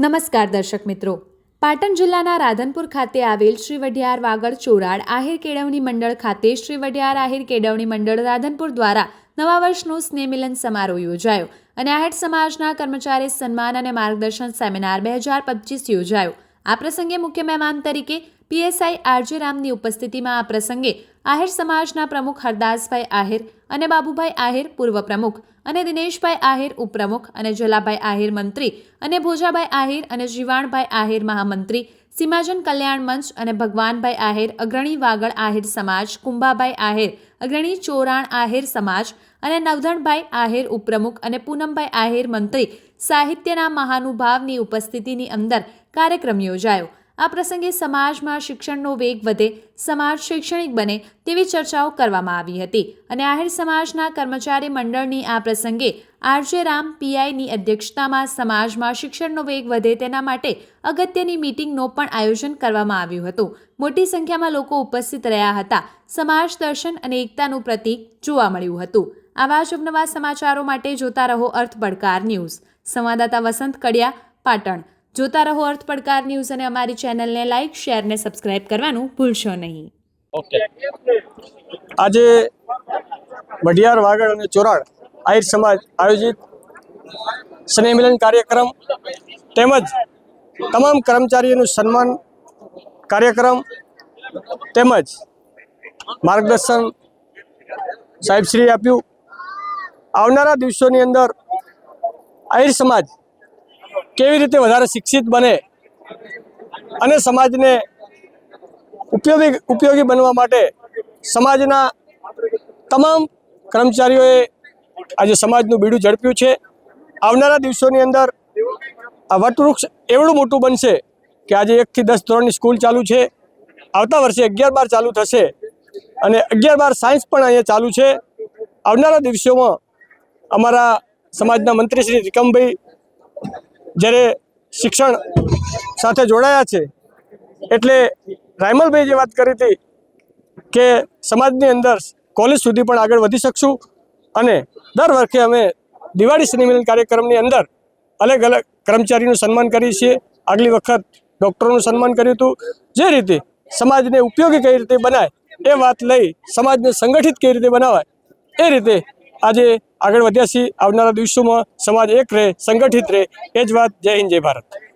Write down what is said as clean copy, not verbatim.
નમસ્કાર દર્શક મિત્રો, પાટણ જિલ્લાના રાધનપુર ખાતે આવેલ શ્રી વઢિયાર વાગડ ચોરાડ આહિર કેળવણી મંડળ ખાતે શ્રી વઢિયાર આહિર કેળવણી મંડળ રાધનપુર દ્વારા નવા વર્ષનો સ્નેહ મિલન સમારોહ યોજાયો અને આહિર સમાજના કર્મચારી સન્માન અને માર્ગદર્શન સેમિનાર 2025 યોજાયો। આ પ્રસંગે મુખ્ય મહેમાન તરીકે પીએસઆઈ આરજે રામની ઉપસ્થિતિમાં આ પ્રસંગે આહિર સમાજના પ્રમુખ હરદાસભાઈ આહિર અને બાબુભાઈ આહિર પૂર્વ પ્રમુખ અને દિનેશભાઈ આહિર ઉપપ્રમુખ અને જલાભાઈ આહિર મંત્રી અને ભોજાભાઈ આહિર અને જીવાણભાઈ આહિર મહામંત્રી, સીમાજન કલ્યાણ મંચ અને ભગવાનભાઈ આહિર અગ્રણી વાગડ આહિર સમાજ, કુંભાભાઈ આહિર અગ્રણી ચોરાણ આહિર સમાજ અને નવધણભાઈ આહિર ઉપપ્રમુખ અને પૂનમભાઈ આહિર મંત્રી સાહિત્યના મહાનુભાવની ઉપસ્થિતિની અંદર કાર્યક્રમ યોજાયો। આ પ્રસંગે સમાજમાં શિક્ષણનો વેગ વધે, સમાજ શૈક્ષણિક બને તેવી ચર્ચાઓ કરવામાં આવી હતી અને આહિર સમાજના કર્મચારી મંડળની આ પ્રસંગે આરજે રામ પીઆઈની અધ્યક્ષતામાં સમાજમાં શિક્ષણનો વેગ વધે તેના માટે અગત્યની મીટિંગનું પણ આયોજન કરવામાં આવ્યું હતું। મોટી સંખ્યામાં લોકો ઉપસ્થિત રહ્યા હતા। સમાજ દર્શન અને એકતાનું પ્રતીક જોવા મળ્યું હતું। આવા જ અવનવા સમાચારો માટે જોતા રહો અર્થ પડકાર ન્યૂઝ। સંવાદદાતા વસંત કડિયા, પાટણ। જોતા રહો અર્થ પડકાર ન્યૂઝ અને અમારી ચેનલને લાઇક, શેર ને સબસ્ક્રાઇબ કરવાનું ભૂલશો નહીં। આજે વઢિયાર વાગડ અને ચોરાડ આહિર સમાજ આયોજિત સ્નેહ મિલન કાર્યક્રમ તેમજ તમામ કર્મચારીઓનું સન્માન કાર્યક્રમ તેમજ માર્ગદર્શન સાહેબશ્રીએ આપ્યું। આવનારા દિવસોની અંદર આહિર સમાજ કેવી રીતે વધારે શિક્ષિત બને અને સમાજને ઉપયોગી બનવા માટે સમાજના તમામ કર્મચારીઓએ આજે સમાજનું બીડું ઝડપ્યું છે। આવનારા દિવસોની અંદર આ વટવૃક્ષ એવડું મોટું બનશે કે આજે 1 થી 10 ધોરણની સ્કૂલ ચાલુ છે, આવતા વર્ષે 11-12 ચાલુ થશે અને 11-12 સાયન્સ પણ અહીંયા ચાલુ છે। આવનારા દિવસોમાં અમારા સમાજના મંત્રી શ્રી ત્રિકમભાઈ જ્યારે શિક્ષણ સાથે જોડાયા છે એટલે રાયમલભાઈ જે વાત કરી હતી કે સમાજની અંદર કોલેજ સુધી પણ આગળ વધી શકશું અને દર વર્ષે અમે દિવાળી સ્નેહ મિલન કાર્યક્રમની અંદર અલગ અલગ કર્મચારીનું સન્માન કરીએ છીએ। આગલી વખત ડૉક્ટરોનું સન્માન કર્યું હતું। જે રીતે સમાજને ઉપયોગી કઈ રીતે બનાય એ વાત લઈ સમાજને સંગઠિત કઈ રીતે બનાવાય એ રીતે આજે આગળ વધ્યા છીએ। આવનારા દિવસોમાં સમાજ એક રહે, સંગઠિત રહે, એ જ વાત। જય હિન્દ, જય ભારત।